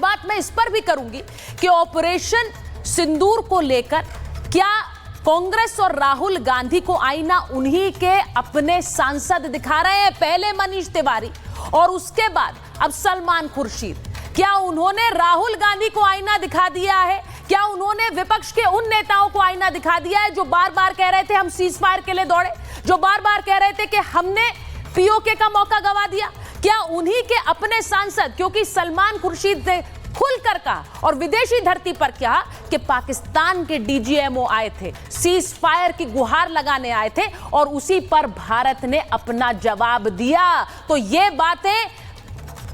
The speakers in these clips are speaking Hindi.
बात मैं इस पर भी करूंगी कि ऑपरेशन सिंदूर को लेकर क्या कांग्रेस और राहुल गांधी को आईना उन्हीं के अपने सांसद दिखा रहे हैं, पहले मनीष तिवारी और उसके बाद अब सलमान खुर्शीद। क्या उन्होंने राहुल गांधी को आईना दिखा दिया है? क्या उन्होंने विपक्ष के उन नेताओं को आईना दिखा दिया है जो बार बार कह रहे थे हम सीज फायर के लिए दौड़े, जो बार बार कह रहे थे कि हमने पीओके का मौका गंवा दिया? क्या उन्हीं के अपने सांसद, क्योंकि सलमान खुर्शीद ने खुलकर कहा और विदेशी धरती पर कहा कि पाकिस्तान के डीजीएमओ आए थे, सीज फायर की गुहार लगाने आए थे और उसी पर भारत ने अपना जवाब दिया। तो ये बातें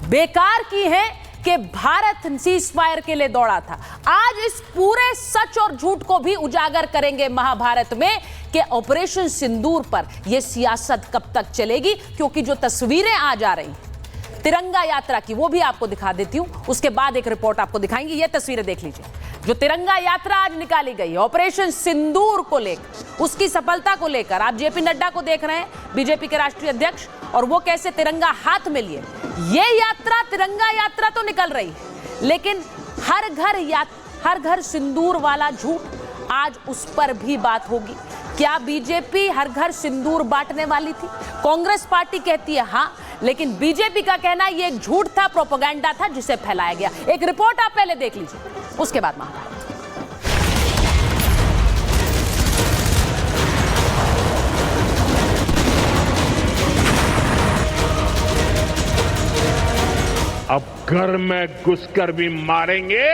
बेकार की हैं कि भारत सीज फायर के लिए दौड़ा था। आज इस पूरे सच और झूठ को भी उजागर करेंगे महाभारत में कि ऑपरेशन सिंदूर पर यह सियासत कब तक चलेगी, क्योंकि जो तस्वीरें आज आ रही तिरंगा यात्रा की वो भी आपको दिखा देती हूं, उसके बाद एक रिपोर्ट आपको दिखाएंगे। ये तस्वीरें देख लीजिए, जो तिरंगा यात्रा आज निकाली गई ऑपरेशन सिंदूर को लेकर, उसकी सफलता को लेकर। आप जेपी नड्डा को देख रहे हैं, बीजेपी के राष्ट्रीय अध्यक्ष, और वो कैसे तिरंगा हाथ में लिए। ये यात्रा तिरंगा यात्रा तो निकल रही है, लेकिन हर घर सिंदूर वाला झूठ, आज उस पर भी बात होगी। क्या बीजेपी हर घर सिंदूर बांटने वाली थी? कांग्रेस पार्टी कहती है हां, लेकिन बीजेपी का कहना है ये एक झूठ था, प्रोपेगेंडा था जिसे फैलाया गया। एक रिपोर्ट आप पहले देख लीजिए, उसके बाद महाभारत। अब घर में घुसकर भी मारेंगे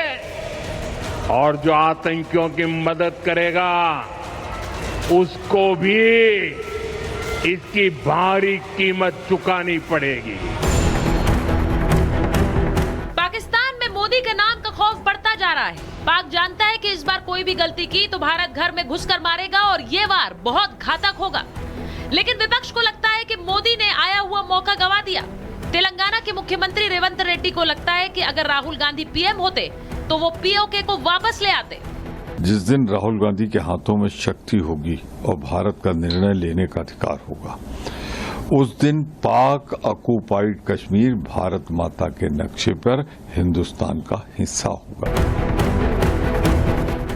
और जो आतंकियों की मदद करेगा उसको भी इसकी भारी कीमत चुकानी पड़ेगी। पाकिस्तान में मोदी के नाम का खौफ बढ़ता जा रहा है। पाक जानता है कि इस बार कोई भी गलती की तो भारत घर में घुसकर मारेगा और ये वार बहुत घातक होगा। लेकिन विपक्ष को लगता है कि मोदी ने आया हुआ मौका गंवा दिया। तेलंगाना के मुख्यमंत्री रेवंत रेड्डी को लगता है कि अगर राहुल गांधी पीएम होते तो वो पीओके को वापस ले आते। जिस दिन राहुल गांधी के हाथों में शक्ति होगी और भारत का निर्णय लेने का अधिकार होगा, उस दिन पाक ऑक्युपाइड कश्मीर भारत माता के नक्शे पर हिंदुस्तान का हिस्सा होगा।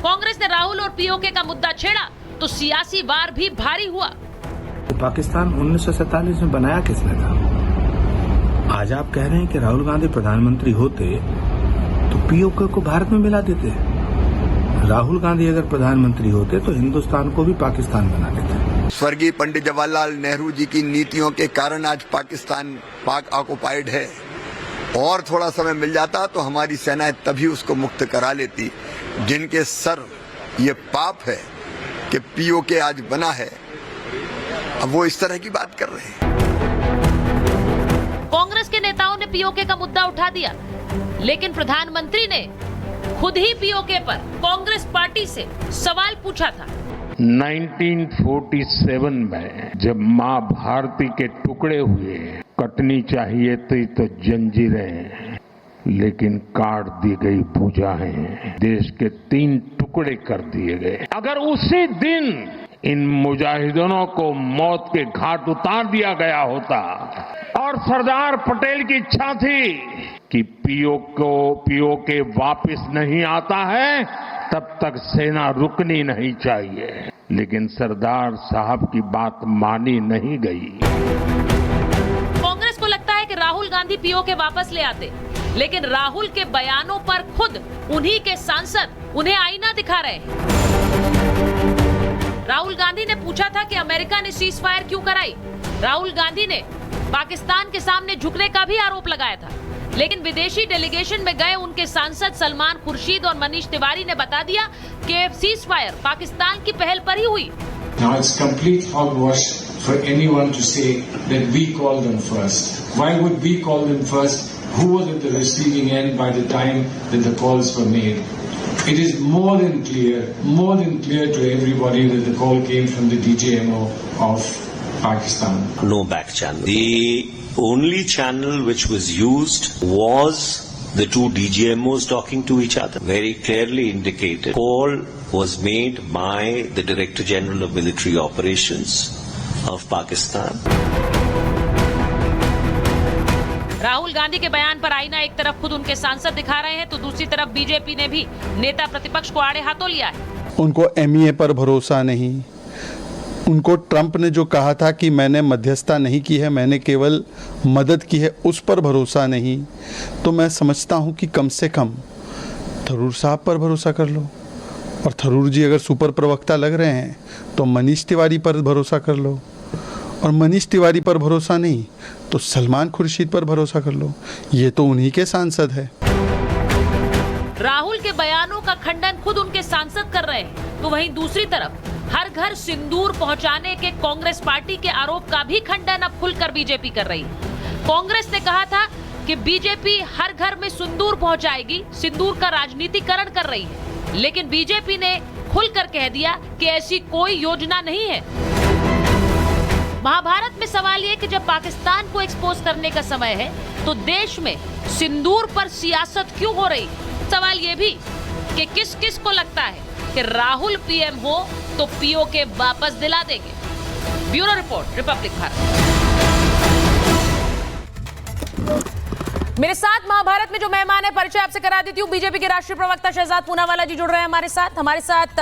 कांग्रेस ने राहुल और पीओके का मुद्दा छेड़ा तो सियासी वार भी भारी हुआ। पाकिस्तान 1947 में बनाया किसने था? आज आप कह रहे हैं कि राहुल गांधी प्रधानमंत्री होते तो पीओके को भारत में मिला देते। राहुल गांधी अगर प्रधानमंत्री होते तो हिंदुस्तान को भी पाकिस्तान बना देते। स्वर्गीय पंडित जवाहरलाल नेहरू जी की नीतियों के कारण आज पाकिस्तान पाक ऑक्युपाइड है, और थोड़ा समय मिल जाता तो हमारी सेनाएं तभी उसको मुक्त करा लेती। जिनके सर ये पाप है कि पीओके आज बना है, अब वो इस तरह की बात कर रहे हैं। कांग्रेस के नेताओं ने पीओके का मुद्दा उठा दिया, लेकिन प्रधानमंत्री ने खुद ही पीओके पर कांग्रेस पार्टी से सवाल पूछा था। 1947 में जब मां भारती के टुकड़े हुए, कटनी चाहिए थी तो जंजीरें, लेकिन काट दी गई भुजाएं, देश के 3 टुकड़े कर दिए गए। अगर उसी दिन इन मुजाहिदों को मौत के घाट उतार दिया गया होता और सरदार पटेल की इच्छा थी कि पीओके वापस नहीं आता है, तब तक सेना रुकनी नहीं चाहिए, लेकिन सरदार साहब की बात मानी नहीं गई। कांग्रेस को लगता है कि राहुल गांधी पीओके वापस ले आते, लेकिन राहुल के बयानों पर खुद उन्हीं के सांसद उन्हें आईना दिखा रहे हैं। राहुल गांधी ने पूछा था कि अमेरिका ने सीज फायर क्यों कराई। राहुल गांधी ने पाकिस्तान के सामने झुकने का भी आरोप लगाया था, लेकिन विदेशी डेलीगेशन में गए उनके सांसद सलमान खुर्शीद और मनीष तिवारी ने बता दिया कि सीज फायर पाकिस्तान की पहल पर ही हुई। Now it's complete hogwash for anyone to say that we called them first. Why would we call them first? Who was at the receiving end by the time that the calls were made? It is more than clear to everybody that the call came from the DJMO of Pakistan. No back channel. The only channel which was used was the 2 DGMOs talking to each other. Very clearly indicated. Call was made by the Director General of Military Operations of Pakistan. Rahul Gandhi के बयान पर आईना एक तरफ खुद उनके सांसद दिखा रहे हैं तो दूसरी तरफ बीजेपी ने भी नेता प्रतिपक्ष को आड़े हाथों लिया है। उनको एमईए पर भरोसा नहीं, उनको ट्रंप ने जो कहा था कि मैंने मध्यस्थता नहीं की है, मैंने केवल मदद की है, उस पर भरोसा नहीं। तो मैं समझता हूं कि कम से कम थरूर साहब पर भरोसा कर लो, और थरूर जी अगर सुपर प्रवक्ता लग रहे हैं तो मनीष तिवारी पर भरोसा कर लो, और मनीष तिवारी पर भरोसा नहीं तो सलमान खुर्शीद पर भरोसा कर लो, ये तो उन्हीं के सांसद है। राहुल के बयानों का खंडन खुद उनके सांसद कर रहे हैं तो वहीं दूसरी तरफ हर घर सिंदूर पहुंचाने के कांग्रेस पार्टी के आरोप का भी खंडन अब खुलकर बीजेपी कर रही है। कांग्रेस ने कहा था कि बीजेपी हर घर में सिंदूर पहुंचाएगी, सिंदूर का राजनीतिकरण कर रही है, लेकिन बीजेपी ने खुलकर कह दिया कि ऐसी कोई योजना नहीं है। महाभारत में सवाल ये कि जब पाकिस्तान को एक्सपोज करने का समय है तो देश में सिंदूर पर सियासत क्यों हो रही है। सवाल ये भी कि किस किस को लगता है कि राहुल पीएम हो तो पीओके वापस दिला देंगे। Bureau report, Republic Bharat. मेरे साथ महाभारत में जो मेहमान है, परिचय आपसे करा देती हूँ। बीजेपी के राष्ट्रीय प्रवक्ता शहजाद पूनावाला जी जुड़ रहे हैं हमारे साथ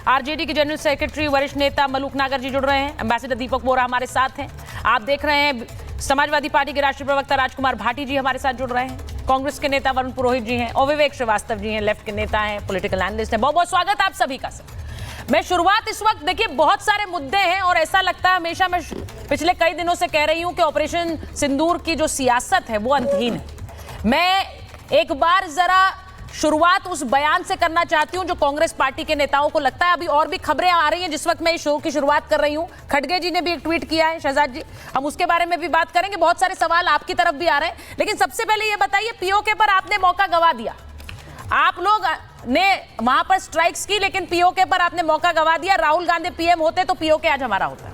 आरजेडी के जनरल सेक्रेटरी वरिष्ठ नेता मलूक नागर जी जुड़ रहे हैं। एम्बेसडर दीपक बोरा हमारे साथ हैं। आप देख रहे हैं समाजवादी पार्टी के राष्ट्रीय प्रवक्ता राजकुमार भाटी जी हमारे साथ जुड़ रहे हैं। कांग्रेस के नेता वरुण पुरोहित जी हैं और विवेक श्रीवास्तव जी हैं, लेफ्ट के नेता हैं, पॉलिटिकल एनालिस्ट हैं। बहुत बहुत स्वागत आप सभी का। सर, मैं शुरुआत इस वक्त देखिए, बहुत सारे मुद्दे हैं और ऐसा लगता है हमेशा, मैं पिछले कई दिनों से कह रही हूं कि ऑपरेशन सिंदूर की जो सियासत है वो अंतहीन है। मैं एक बार जरा शुरुआत उस बयान से करना चाहती हूं जो कांग्रेस पार्टी के नेताओं को लगता है। अभी और भी खबरें आ रही हैं जिस वक्त मैं इस शो की शुरुआत कर रही हूं। खड़गे जी ने भी एक ट्वीट किया है, शहजाद जी, हम उसके बारे में भी बात करेंगे। बहुत सारे सवाल आपकी तरफ भी आ रहे हैं, लेकिन सबसे पहले ये बताइए, पीओके पर आपने मौका गंवा दिया। आप लोग ने वहां पर स्ट्राइक्स की, लेकिन पीओके पर आपने मौका गंवा दिया। राहुल गांधी पीएम होते तो पीओके आज हमारा होता।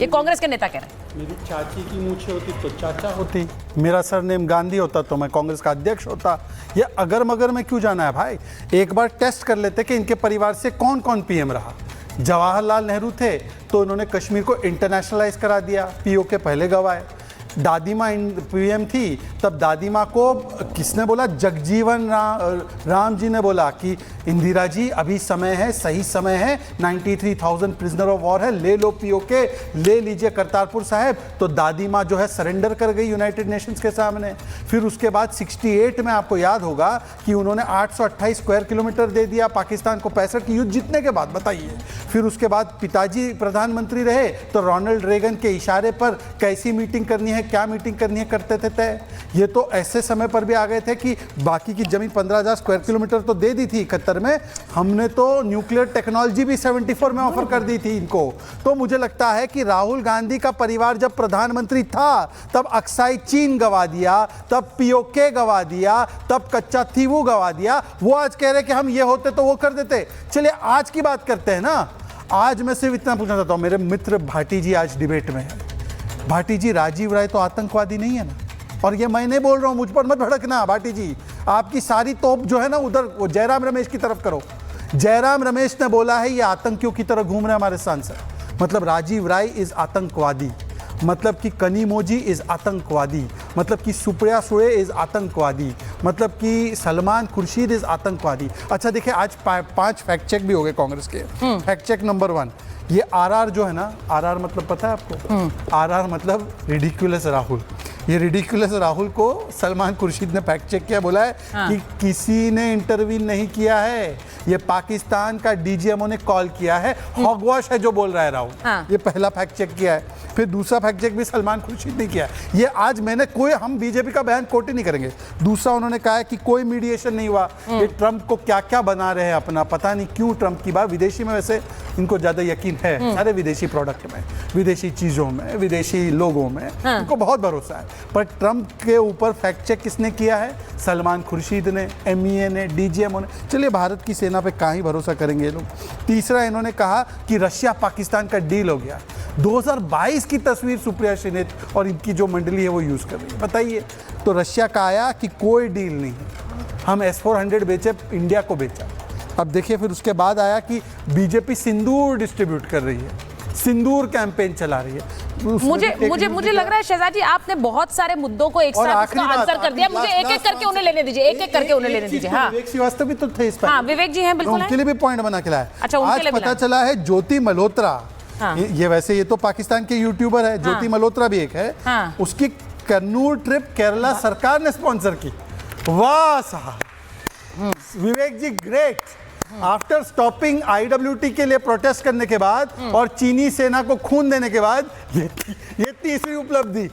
ये कांग्रेस के नेता कह रहे हैं। मेरी चाची की मूछें होती तो चाचा होती, मेरा सरनेम गांधी होता तो मैं कांग्रेस का अध्यक्ष होता। ये अगर मगर में क्यों जाना है भाई? एक बार टेस्ट कर लेते कि इनके परिवार से कौन कौन पीएम रहा। जवाहरलाल नेहरू थे तो उन्होंने कश्मीर को इंटरनेशनलाइज करा दिया, पीओके पहले गवाए। दादी माँ पीएम थी तब दादी माँ को किसने बोला? जगजीवन राम जी ने बोला कि इंदिरा जी अभी समय है, सही समय है, 93,000 प्रिजनर ऑफ वॉर है, ले लो पीओके, ले लीजिए करतारपुर साहिब। तो दादी माँ जो है सरेंडर कर गई यूनाइटेड नेशंस के सामने। फिर उसके बाद 68 में आपको याद होगा कि उन्होंने 828 स्क्वायर किलोमीटर दे दिया पाकिस्तान को 65 की युद्ध जीतने के बाद, बताइए। फिर उसके बाद पिताजी प्रधानमंत्री रहे तो रोनाल्ड रेगन के इशारे पर कैसी मीटिंग करनी है, क्या मीटिंग करनी है करते थे तय। ये तो ऐसे समय पर भी आ गए थे कि बाकी की जमीन 15,000 स्क्वायर किलोमीटर तो दे दी थी 71 में, हमने तो न्यूक्लियर टेक्नोलॉजी भी 74 में ऑफर कर दी थी इनको। तो मुझे लगता है कि राहुल गांधी का परिवार जब प्रधानमंत्री था तब अक्साई चीन गवा दिया, तब पीओके गवा दिया, तब कच्चा थीवू गवा दिया। वो आज कह रहे कि हम ये होते तो वो कर देते। चलिए आज की बात करते हैं ना। आज मैं सिर्फ इतना पूछना चाहता हूँ, मेरे मित्र भाटी जी आज डिबेट में है। भाटी जी, राजीव राय तो आतंकवादी नहीं है ना? और ये मैं नहीं बोल रहा हूँ, मुझ पर मत भड़कना भाटी जी। आपकी सारी तोप जो है ना उधर वो जयराम रमेश की तरफ करो। जयराम रमेश ने बोला है ये आतंकियों की तरह घूम रहे हैं हमारे सांसद। मतलब राजीव राय इज आतंकवादी, मतलब कि कनीमोजी इज आतंकवादी, मतलब कि सुप्रिया सुळे इज आतंकवादी, मतलब कि सलमान खुर्शीद इज आतंकवादी। अच्छा देखिए, आज 5 फैक्ट चेक भी हो गए कांग्रेस के। फैक्ट चेक नंबर 1, ये आरआर जो है ना, आरआर मतलब पता है आपको? आरआर मतलब रिडिकुलस राहुल। ये रिडिकुलस राहुल को सलमान खुर्शीद ने फैक्ट चेक किया, बोला है कि किसी ने इंटरवीन नहीं किया है, ये पाकिस्तान का डीजीएमओ ने कॉल किया है, हॉगवॉश है जो बोल रहा है राहुल। ये पहला फैक्ट चेक किया है। फिर दूसरा फैक्ट चेक भी सलमान खुर्शीद ने किया है। ये आज मैंने कोई, हम बीजेपी का बयान कोट ही नहीं करेंगे। दूसरा उन्होंने कहा है कि कोई मीडिएशन नहीं हुआ। ये ट्रंप को क्या क्या बना रहे हैं अपना, पता नहीं क्यों ट्रंप की बात। विदेशी में वैसे इनको ज्यादा यकीन है, सारे विदेशी प्रोडक्ट में, विदेशी चीजों में, विदेशी लोगों में इनको बहुत भरोसा है। पर ट्रंप के ऊपर फैक्ट चेक किसने किया है? सलमान खुर्शीद ने, एमईए ने, डीजीएमओ ने। चलिए भारत की सेना पे कहाँ ही भरोसा करेंगे ये लोग। तीसरा इन्होंने कहा कि रशिया पाकिस्तान का डील हो गया। 2022 की तस्वीर सुप्रिया श्रीनेत और इनकी जो मंडली है वो यूज कर रही है। बताइए, तो रशिया का आया कि कोई डील नहीं है, हम S-400 बेचे, इंडिया को बेचा। अब देखिए, फिर उसके बाद आया कि बीजेपी सिंदूर डिस्ट्रीब्यूट कर रही है, सिंदूर कैंपेन चला रही है। मुझे लग रहा है शहजाद जी आपने बहुत सारे मुद्दों को एक साथ इसका आंसर कर दिया। मुझे एक एक करके उन्हें लेने दीजिए, एक एक करके उन्हें लेने दीजिए। हाँ, विवेक श्रीवास्तव भी तो थे इस पर। हाँ, विवेक जी हैं, बिल्कुल उनके लिए भी पॉइंट बना के लाया। अच्छा, उनके आज लिए पता चला है ज्योति मल्होत्रा, हाँ। ये वैसे ये तो पाकिस्तान के यूट्यूबर है, ज्योति मल्होत्रा भी एक है, हाँ। उसकी कन्नूर ट्रिप केरला सरकार ने स्पॉन्सर की। वाह साहब, विवेक जी ग्रेट। आफ्टर स्टॉपिंग IWT के लिए प्रोटेस्ट करने के बाद और चीनी सेना को खून देने के बाद ये तीसरी उपलब्धि।